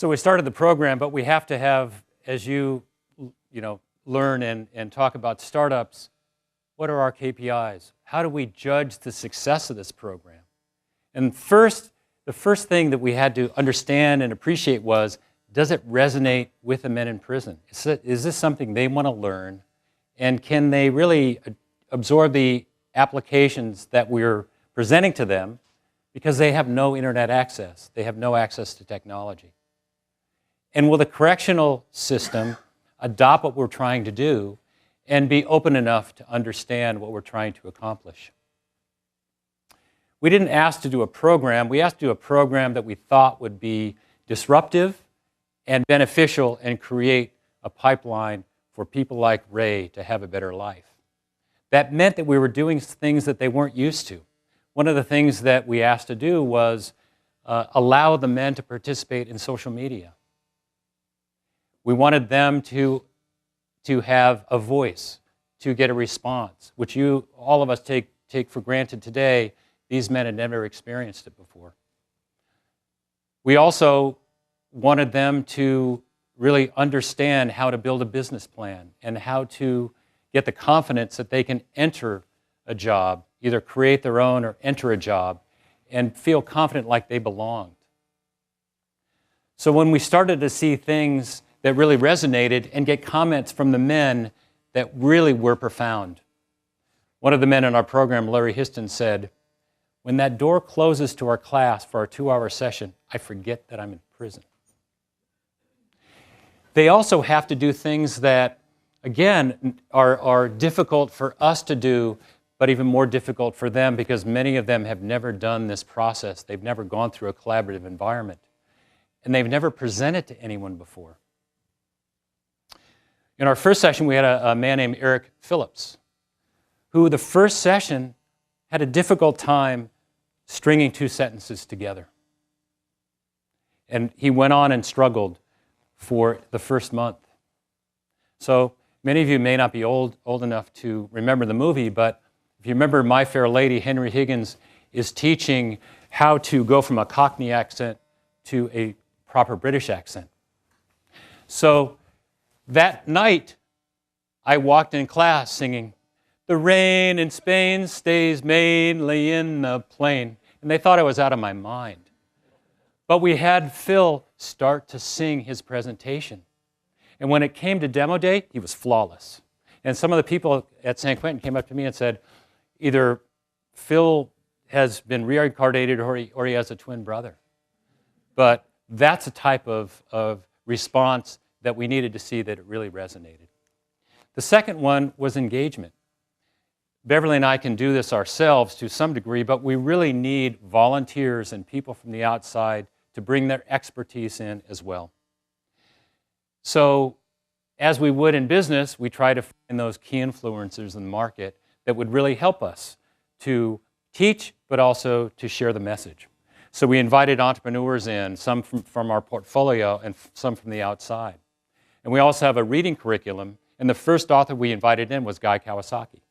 So we started the program, but we have to have, as you learn and talk about startups, what are our KPIs? How do we judge the success of this program? And the first thing that we had to understand and appreciate was, does it resonate with the men in prison? Is this something they want to learn? And can they really absorb the applications that we're presenting to them, because they have no internet access. They have no access to technology. And will the correctional system adopt what we're trying to do and be open enough to understand what we're trying to accomplish? We didn't ask to do a program. We asked to do a program that we thought would be disruptive and beneficial and create a pipeline for people like Ray to have a better life. That meant that we were doing things that they weren't used to. One of the things that we asked to do was allow the men to participate in social media. We wanted them to have a voice, to get a response, which all of us take for granted today. These men had never experienced it before. We also wanted them to really understand how to build a business plan and how to get the confidence that they can enter a job, either create their own or enter a job, and feel confident like they belonged. So when we started to see things that really resonated and get comments from the men that really were profound. One of the men in our program, Larry Histon, said, "When that door closes to our class for our 2-hour session, I forget that I'm in prison." They also have to do things that, again, are difficult for us to do, but even more difficult for them, because many of them have never done this process. They've never gone through a collaborative environment, and they've never presented to anyone before. In our first session, we had a man named Eric Phillips, who the first session had a difficult time stringing 2 sentences together. And he went on and struggled for the first month. So many of you may not be old enough to remember the movie, but if you remember My Fair Lady, Henry Higgins is teaching how to go from a Cockney accent to a proper British accent. So that night, I walked in class singing, "The rain in Spain stays mainly in the plain." And they thought I was out of my mind. But we had Phil start to sing his presentation. And when it came to demo day, he was flawless. And some of the people at San Quentin came up to me and said, either Phil has been reincarnated or he has a twin brother. But that's a type of response that we needed to see that it really resonated. The second one was engagement. Beverly and I can do this ourselves to some degree, but we really need volunteers and people from the outside to bring their expertise in as well. So, as we would in business, we try to find those key influencers in the market that would really help us to teach, but also to share the message. So we invited entrepreneurs in, some from our portfolio and some from the outside. And we also have a reading curriculum, and the first author we invited in was Guy Kawasaki.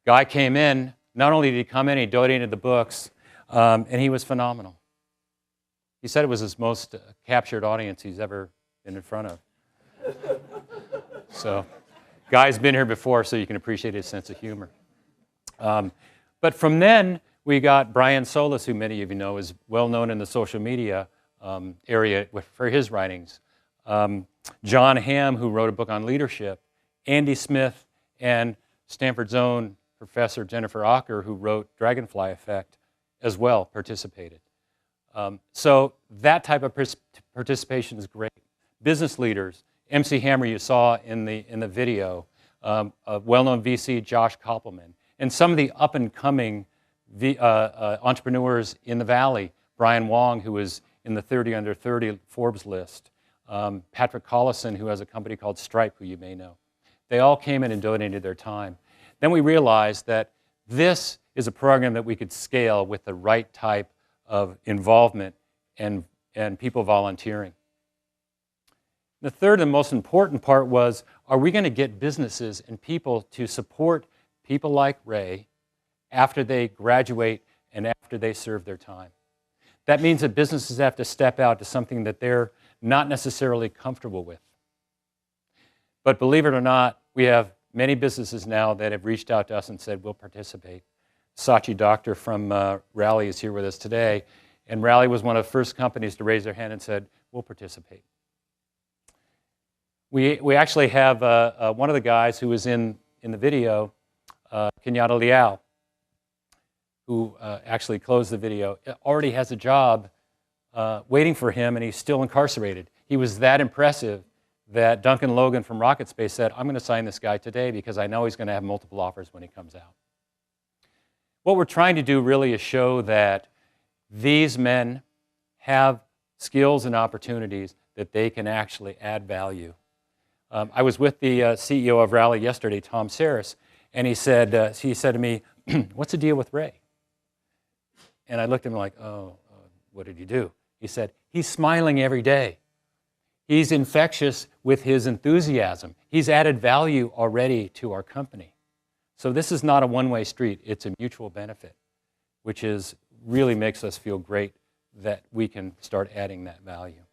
Guy came in, not only did he come in, he donated the books, and he was phenomenal. He said it was his most captured audience he's ever been in front of. So, Guy's been here before, so you can appreciate his sense of humor. But from then, we got Brian Solis, who many of you know is well known in the social media area for his writings. John Hamm, who wrote a book on leadership. Andy Smith, and Stanford's own Professor Jennifer Acker, who wrote Dragonfly Effect, as well participated. So that type of participation is great. Business leaders, MC Hammer you saw in the video, a well-known VC, Josh Koppelman, and some of the up-and-coming entrepreneurs in the Valley, Brian Wong, who was in the 30 under 30 Forbes list, Patrick Collison, who has a company called Stripe, who you may know. They all came in and donated their time. Then we realized that this is a program that we could scale with the right type of involvement and people volunteering. The third and most important part was, are we going to get businesses and people to support people like Ray after they graduate and after they serve their time? That means that businesses have to step out to something that they're not necessarily comfortable with. But believe it or not, we have many businesses now that have reached out to us and said, we'll participate. Sachi Doctor from Raleigh is here with us today, and Raleigh was one of the first companies to raise their hand and said, we'll participate. We actually have one of the guys who was in the video, Kenyatta Liao, who actually closed the video, already has a job waiting for him, and he's still incarcerated. He was that impressive that Duncan Logan from Rocket Space said, I'm going to sign this guy today because I know he's going to have multiple offers when he comes out. What we're trying to do really is show that these men have skills and opportunities that they can actually add value. I was with the CEO of Raleigh yesterday, Tom Saris, and he said to me, what's the deal with Ray? And I looked at him like, what did he do? He said, he's smiling every day. He's infectious with his enthusiasm. He's added value already to our company. So this is not a one-way street. It's a mutual benefit, which really makes us feel great that we can start adding that value.